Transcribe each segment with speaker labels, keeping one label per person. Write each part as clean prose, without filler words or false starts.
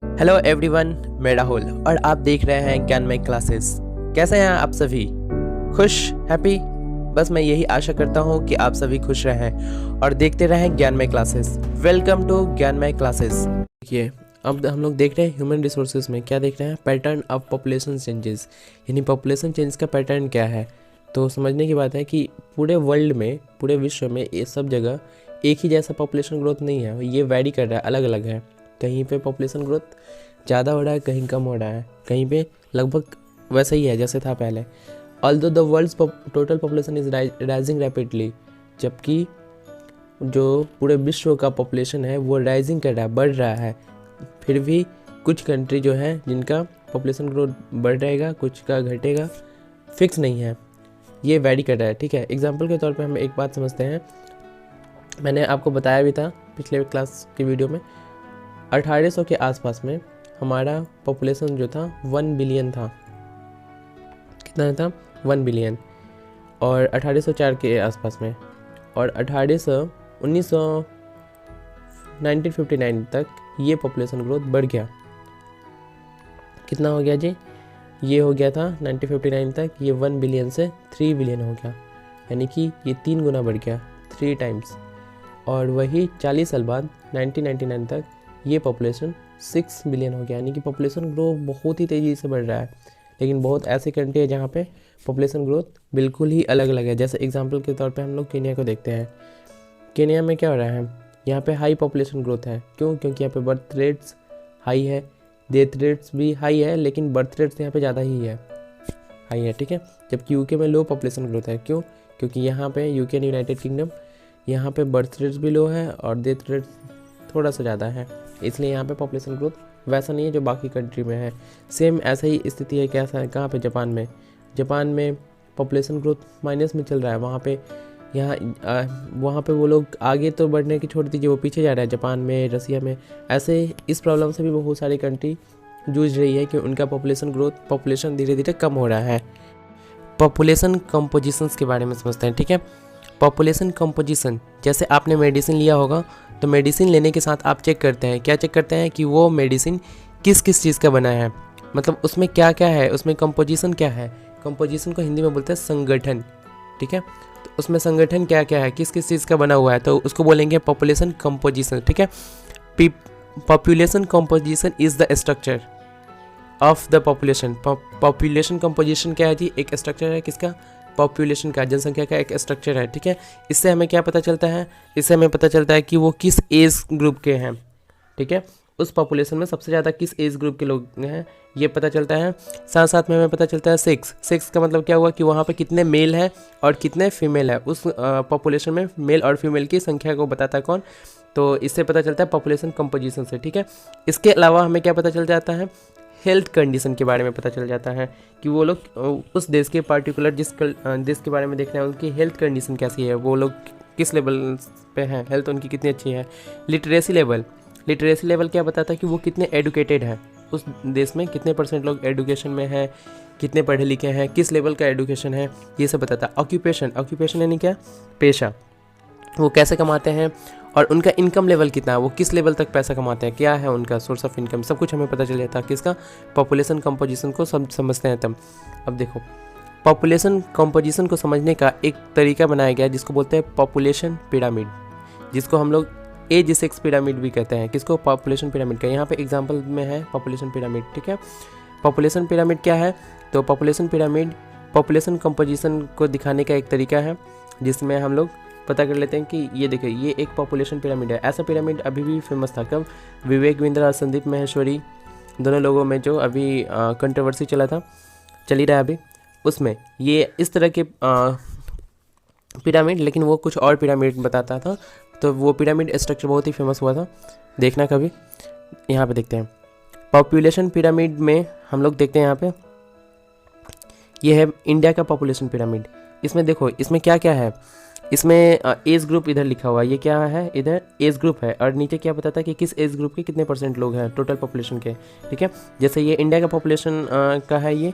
Speaker 1: Hello everyone, मैं राहुल और आप देख रहे हैं ज्ञानमय क्लासेस। कैसे हैं आप सभी? खुश, हैप्पी? बस मैं यही आशा करता हूं कि आप सभी खुश रहें और देखते रहें Gyanmay classes. Welcome to Gyanmay classes. देखिए, अब हम लोग देख रहे हैं ह्यूमन रिसोर्सेज में क्या देख रहे हैं, पैटर्न ऑफ पॉपुलेशन चेंजेस, यानी पॉपुलेशन चेंज का पैटर्न क्या है। तो समझने की बात है कि पूरे वर्ल्ड में, पूरे विश्व में ये सब जगह एक ही जैसा पॉपुलेशन ग्रोथ नहीं है, ये वैरी कर रहा है, अलग अलग है। कहीं पे पॉपुलेशन ग्रोथ ज़्यादा हो रहा है, कहीं कम हो रहा है, कहीं पे लगभग वैसा ही है जैसे था पहले। Although the world's total population is rising rapidly, जबकि जो पूरे विश्व का पॉपुलेशन है वो राइजिंग कर रहा है, बढ़ रहा है। फिर भी कुछ कंट्री जो है जिनका पॉपुलेशन ग्रोथ बढ़ रहेगा, कुछ का घटेगा, फिक्स नहीं है, ये वैरी कर रहा है। ठीक है, एग्जाम्पल के तौर पे हम एक बात समझते हैं। मैंने आपको बताया भी था पिछले क्लास की वीडियो में, 1800 के आसपास में हमारा पॉपुलेशन जो था 1 बिलियन था। कितना था? 1 बिलियन। और 1804 के आसपास में, और 1959 तक ये पॉपुलेशन ग्रोथ बढ़ गया। कितना हो गया जी? ये हो गया था 1959 तक, ये 1 बिलियन से 3 बिलियन हो गया, यानी कि ये 3 गुना बढ़ गया, 3 टाइम्स। और वही 40 साल बाद 1999 तक ये पॉपुलेशन 6 बिलियन हो गया, यानी कि पॉपुलेशन ग्रोथ बहुत ही तेज़ी से बढ़ रहा है। लेकिन बहुत ऐसे कंट्री है जहाँ पे पॉपुलेशन ग्रोथ बिल्कुल ही अलग अलग है। जैसे एग्जांपल के तौर पे हम लोग केन्या को देखते हैं। केन्या में क्या हो रहा है? यहाँ पे हाई पॉपुलेशन ग्रोथ है। क्यों? क्योंकि यहाँ पे बर्थ रेट्स हाई है, डेथ रेट्स भी हाई है, लेकिन बर्थ रेट्स यहाँ पे ज़्यादा ही है, हाई है। ठीक है, जबकि यूके में लो पॉपुलेशन ग्रोथ है। क्यों? क्योंकि यहाँ पे यूके एंड यूनाइटेड किंगडम, यहाँ पे बर्थ रेट्स भी लो है और डेथ रेट्स थोड़ा सा ज़्यादा है, इसलिए यहाँ पे पॉपुलेशन ग्रोथ वैसा नहीं है जो बाकी कंट्री में है। सेम ऐसा ही स्थिति है, कैसा है कहाँ पे? जापान में। जापान में पॉपुलेशन ग्रोथ माइनस में चल रहा है। वहाँ पे वो लोग आगे तो बढ़ने की छोड़ दीजिए, वो पीछे जा रहा है। जापान में, रसिया में, ऐसे इस प्रॉब्लम से भी बहुत सारी कंट्री जूझ रही है कि उनका पॉपुलेशन धीरे धीरे कम हो रहा है। पॉपुलेशन कंपोजिशंस के बारे में समझते हैं। ठीक है, पॉपुलेशन कंपोजिशन, जैसे आपने मेडिसिन लिया होगा तो मेडिसिन लेने के साथ आप चेक करते हैं, क्या चेक करते हैं कि वो मेडिसिन किस किस चीज़ का बना है, मतलब उसमें क्या क्या है, उसमें कंपोजिशन क्या है। कंपोजिशन को हिंदी में बोलते हैं संगठन। ठीक है, तो उसमें संगठन क्या क्या है, किस किस चीज़ का बना हुआ है, तो उसको बोलेंगे पॉपुलेशन कंपोजिशन। ठीक है, population composition is the structure of the population. Population composition क्या है जी? एक स्ट्रक्चर है किसका? पॉपुलेशन का, जनसंख्या का एक स्ट्रक्चर है। ठीक है, इससे हमें क्या पता चलता है? इससे हमें पता चलता है कि वो किस एज ग्रुप के हैं। ठीक है, उस पॉपुलेशन में सबसे ज़्यादा किस एज ग्रुप के लोग हैं, ये पता चलता है। साथ साथ में हमें पता चलता है सेक्स का मतलब क्या हुआ कि वहाँ पे कितने मेल हैं और कितने फीमेल है। उस पॉपुलेशन में मेल और फीमेल की संख्या को बताता है कौन? तो इससे पता चलता है पॉपुलेशन कंपोजिशन से। ठीक है, इसके अलावा हमें क्या पता चल जाता है? हेल्थ कंडीशन के बारे में पता चल जाता है कि वो लोग उस देश के पार्टिकुलर जिस देश के बारे में देख रहे हैं उनकी हेल्थ कंडीशन कैसी है, वो लोग किस लेवल पे हैं, हेल्थ उनकी कितनी अच्छी है। लिटरेसी लेवल क्या बताता है कि वो कितने एडुकेटेड है, उस देश में कितने % लोग एडुकेशन में हैं, कितने पढ़े लिखे हैं, किस लेवल का एडुकेशन है, ये सब बताता है। ऑक्यूपेशन यानी क्या? पेशा, वो कैसे कमाते हैं और उनका इनकम लेवल कितना है, वो किस लेवल तक पैसा कमाते हैं, क्या है उनका सोर्स ऑफ इनकम, सब कुछ हमें पता चल जाता है। किसका? पॉपुलेशन कंपोजिशन को समझते हैं तब। अब देखो, पॉपुलेशन कंपोजिशन को समझने का एक तरीका बनाया गया जिसको बोलते हैं पॉपुलेशन पिरामिड, जिसको हम लोग A6 पिरामिड भी कहते हैं। किसको? पॉपुलेशन पिरामिड का। यहाँ पे एग्जाम्पल में है पॉपुलेशन पिरामिड। ठीक है, पॉपुलेशन पिरामिड क्या है? तो पॉपुलेशन पिरामिड पॉपुलेशन कंपोजिशन को दिखाने का एक तरीका है, जिसमें हम लोग पता कर लेते हैं कि ये देखिए, ये एक पॉपुलेशन पिरामिड है। ऐसा पिरामिड अभी भी फेमस था। कब? विवेक बिंद्रा और संदीप माहेश्वरी दोनों लोगों में जो अभी कंट्रोवर्सी चल ही रहा है अभी, उसमें ये इस तरह के पिरामिड, लेकिन वो कुछ और पिरामिड बताता था। तो वो पिरामिड स्ट्रक्चर बहुत ही फेमस हुआ था, देखना कभी। यहाँ पे देखते हैं पॉपुलेशन पिरामिड में, हम लोग देखते हैं यहाँ पे, ये है इंडिया का पॉपुलेशन पिरामिड। इसमें देखो, इसमें क्या क्या है, इसमें एज ग्रुप इधर लिखा हुआ है, ये क्या है? इधर एज ग्रुप है, और नीचे क्या बताता है कि किस एज ग्रुप के कितने % लोग हैं टोटल पॉपुलेशन के। ठीक है, जैसे ये इंडिया का पॉपुलेशन का है ये,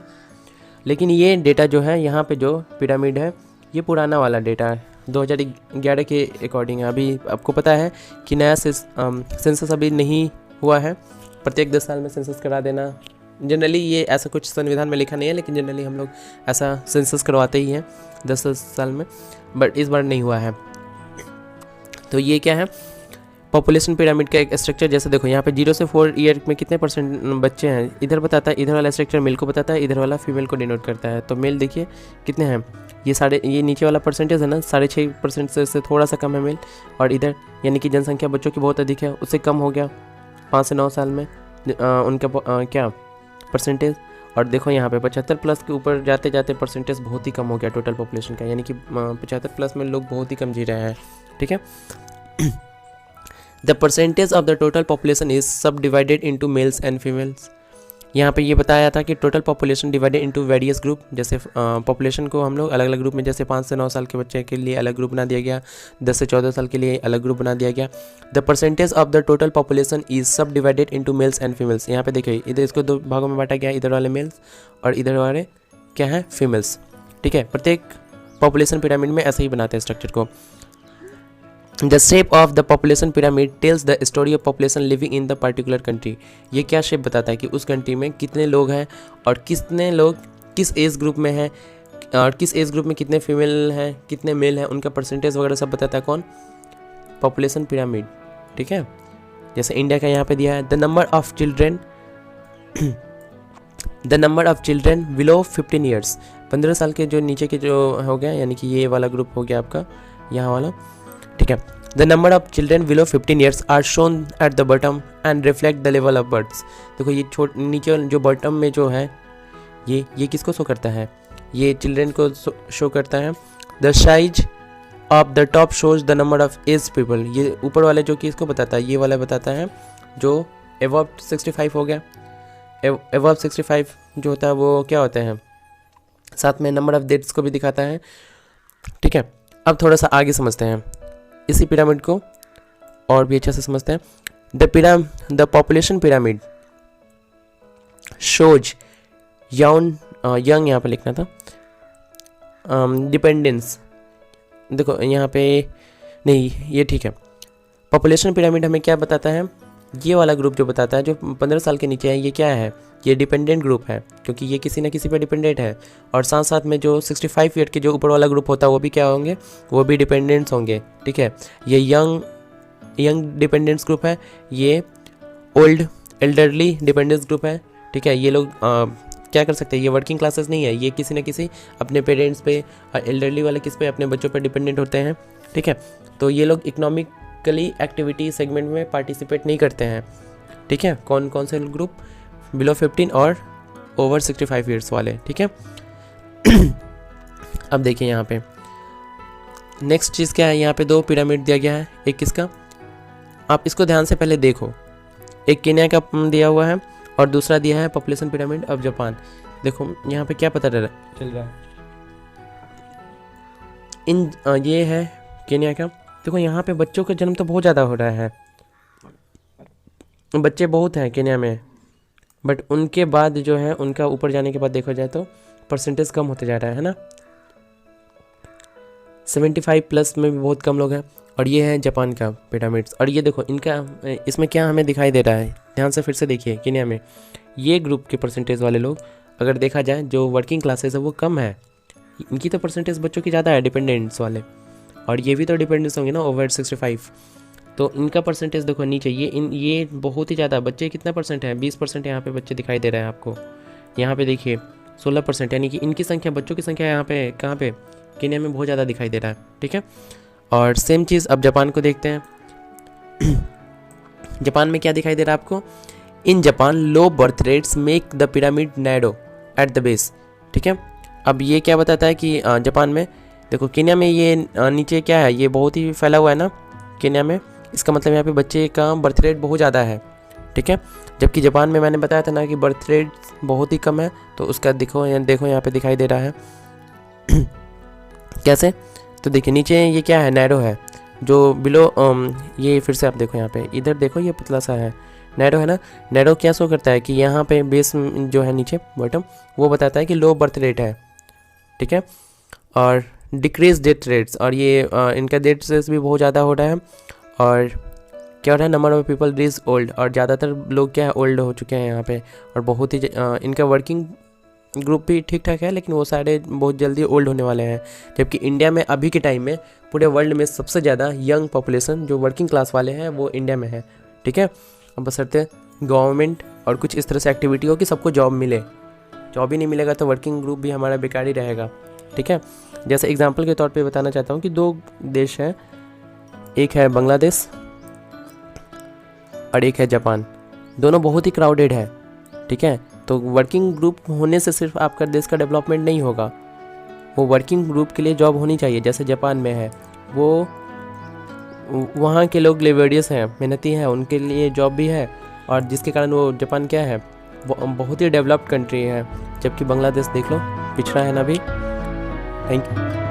Speaker 1: लेकिन ये डेटा जो है यहाँ पे जो पिरामिड है ये पुराना वाला डेटा है, 2011 के अकॉर्डिंग है। अभी आपको पता है कि नया सेंसस अभी नहीं हुआ है, प्रत्येक 10 साल में सेंसस करा देना। जनरली ये ऐसा कुछ संविधान में लिखा नहीं है, लेकिन जनरली हम लोग ऐसा सेंसस करवाते ही हैं 10 साल में, बट इस बार नहीं हुआ है। तो ये क्या है, पॉपुलेशन पिरामिड का एक स्ट्रक्चर। जैसे देखो यहाँ पे 0 से 4 ईयर में कितने % बच्चे हैं इधर बताता है, इधर वाला स्ट्रक्चर मेल को बताता है, इधर वाला फीमेल को डिनोट करता है। तो मेल देखिए कितने हैं, ये नीचे वाला परसेंटेज है ना 6.5% से थोड़ा सा कम है मेल, और इधर यानी कि जनसंख्या बच्चों की बहुत अधिक है, उससे कम हो गया 5 से 9 साल में उनका क्या परसेंटेज। और देखो यहाँ पे 75+ के ऊपर जाते जाते परसेंटेज बहुत ही कम हो गया टोटल पॉपुलेशन का, यानी कि 75+ में लोग बहुत ही कम जी रहे हैं। ठीक है, the percentage of the total population is subdivided into males and females. यहाँ पे ये बताया था कि total population divided into various group. जैसे पॉपुलेशन को हम लोग अलग अलग ग्रुप में, जैसे 5 से 9 साल के बच्चे के लिए अलग ग्रुप बना दिया गया, 10 से 14 साल के लिए अलग ग्रुप बना दिया गया। The percentage of the total population is subdivided into males and females. यहाँ पे देखिए इधर इसको 2 भागों में बांटा गया, इधर वाले मेल्स और इधर वाले क्या है फीमेल्स। ठीक है, प्रत्येक पॉपुलेशन पिरामिड में ऐसे ही बनाते हैं स्ट्रक्चर को। The shape of the population pyramid tells the story of population living in the particular country. ये क्या शेप बताता है कि उस कंट्री में कितने लोग हैं और कितने लोग किस एज ग्रुप में हैं, और किस एज ग्रुप में कितने फीमेल हैं कितने मेल हैं, उनका परसेंटेज वगैरह सब बताता है कौन, पॉपुलेशन पिरामिड। ठीक है, जैसे इंडिया का यहाँ पे दिया है the number of children below 15 years. 15 साल के जो नीचे के जो हो गया, यानी कि ये वाला ग्रुप हो गया आपका यहाँ वाला। ठीक है, the number of children below 15 years are shown at the bottom and reflect the level of births. देखो ये नीचे जो बॉटम में जो है ये किसको शो करता है, ये चिल्ड्रेन को शो करता है। The size of the top shows the number of age people. ये ऊपर वाले जो कि इसको बताता है, ये वाला बताता है जो अबव 65 हो गया। अबव 65 जो होता है वो क्या होते हैं, साथ में नंबर ऑफ डेट्स को भी दिखाता है। ठीक है, अब थोड़ा सा आगे समझते हैं इसी पिरामिड को और भी अच्छे से समझते हैं। The population pyramid shows young यहाँ पे लिखना था, डिपेंडेंस। देखो यहाँ पे नहीं, ये ठीक है। पॉपुलेशन पिरामिड हमें क्या बताता है, ये वाला ग्रुप जो बताता है जो 15 साल के नीचे है, ये क्या है, ये डिपेंडेंट ग्रुप है, क्योंकि ये किसी ना किसी पे डिपेंडेंट है। और साथ साथ में जो 65 ईयर के जो ऊपर वाला ग्रुप होता है वो भी क्या होंगे, वो भी डिपेंडेंट्स होंगे। ठीक है, ये यंग डिपेंडेंट्स ग्रुप है, ये ओल्ड एल्डरली डिपेंडेंस ग्रुप है। ठीक है, ये लोग क्या कर सकते हैं, ये वर्किंग क्लासेस नहीं है, ये किसी न किसी अपने पेरेंट्स पे, और एल्डरली वाले किस पे, अपने बच्चों पे डिपेंडेंट होते हैं। ठीक है, तो ये लोग इकोनॉमिकली एक्टिविटी सेगमेंट में पार्टिसिपेट नहीं करते हैं। ठीक है, कौन कौन से ग्रुप, बिलो 15 और ओवर 65 ईयर्स वाले। ठीक है, अब देखिए यहाँ पे नेक्स्ट चीज़ क्या है, यहाँ पे 2 पिरामिड दिया गया है। एक किसका, आप इसको ध्यान से पहले देखो, एक केन्या का दिया हुआ है और दूसरा दिया है पॉपुलेशन पिरामिड ऑफ जापान। देखो यहाँ पे क्या पता चल रहा है, ये है केन्या का। देखो यहाँ पे बच्चों का जन्म तो बहुत ज़्यादा हो रहा है, बच्चे बहुत हैं केन्या में, बट उनके बाद जो है उनका ऊपर जाने के बाद देखा जाए तो परसेंटेज कम होते जा रहा है ना। 75+ में भी बहुत कम लोग हैं। और ये है जापान का पिरामिड्स, और ये देखो इनका इसमें क्या हमें दिखाई दे रहा है, ध्यान से फिर से देखिए। केन्या में ये ग्रुप के परसेंटेज वाले लोग अगर देखा जाए जो वर्किंग क्लासेस है वो कम है, इनकी तो परसेंटेज बच्चों की ज़्यादा है डिपेंडेंट्स वाले, और ये भी तो डिपेंडेंट्स होंगे ना ओवर 65, तो इनका परसेंटेज देखो नीचे ये बहुत ही ज़्यादा बच्चे कितना परसेंट है, 20% यहाँ पे बच्चे दिखाई दे रहे हैं आपको। यहाँ पे देखिए 16%, यानी कि इनकी संख्या, बच्चों की संख्या यहाँ पे कहाँ पे, केन्या में बहुत ज़्यादा दिखाई दे रहा है। ठीक है, और सेम चीज़ अब जापान को देखते हैं। जापान में क्या दिखाई दे रहा है आपको, in Japan low birth rates make the pyramid narrow at the base. ठीक है, अब ये क्या बताता है कि जापान में, देखो केन्या में ये नीचे क्या है, ये बहुत ही फैला हुआ है ना केन्या में, इसका मतलब यहाँ पे बच्चे का बर्थ रेट बहुत ज़्यादा है। ठीक है, जबकि जापान में मैंने बताया था ना कि बर्थ रेट बहुत ही कम है, तो उसका देखो यहाँ पे दिखाई दे रहा है। कैसे, तो देखिए नीचे ये क्या है, नैरो है, जो बिलो ये फिर से आप देखो यहाँ पे, इधर देखो ये पतला सा है, नैरो है ना। नैरो क्या शो करता है कि यहाँ पे बेस जो है नीचे बॉटम, वो बताता है कि लो बर्थ रेट है। ठीक है, और डिक्रीज डेथ रेट्स, और ये इनका डेथ रेट्स भी बहुत ज़्यादा हो रहा है, और क्या हो रहा है, number of people is old, और ज़्यादातर लोग क्या है ओल्ड हो चुके हैं यहाँ पे, और बहुत ही इनका वर्किंग ग्रुप भी ठीक ठाक है, लेकिन वो सारे बहुत जल्दी ओल्ड होने वाले हैं। जबकि इंडिया में अभी के टाइम में पूरे वर्ल्ड में सबसे ज़्यादा यंग पॉपुलेशन जो वर्किंग क्लास वाले हैं वो इंडिया में है। ठीक है, अब बशर्ते गवर्नमेंट और कुछ इस तरह से एक्टिविटी हो कि सबको जॉब मिले। जॉब ही नहीं मिलेगा तो वर्किंग ग्रुप भी हमारा बेकार ही रहेगा। ठीक है, जैसे एग्जांपल के तौर पे बताना चाहता हूँ कि 2 देश हैं, एक है बांग्लादेश और एक है जापान। दोनों बहुत ही क्राउडेड है। ठीक है, तो वर्किंग ग्रुप होने से सिर्फ आपका देश का डेवलपमेंट नहीं होगा, वो वर्किंग ग्रुप के लिए जॉब होनी चाहिए। जैसे जापान में है, वो वहाँ के लोग लेबोरियस हैं, मेहनती हैं, उनके लिए जॉब भी है, और जिसके कारण वो जापान क्या है, वो बहुत ही डेवलप्ड कंट्री है। जबकि बांग्लादेश देख लो, पिछड़ा है ना भी। Thank you.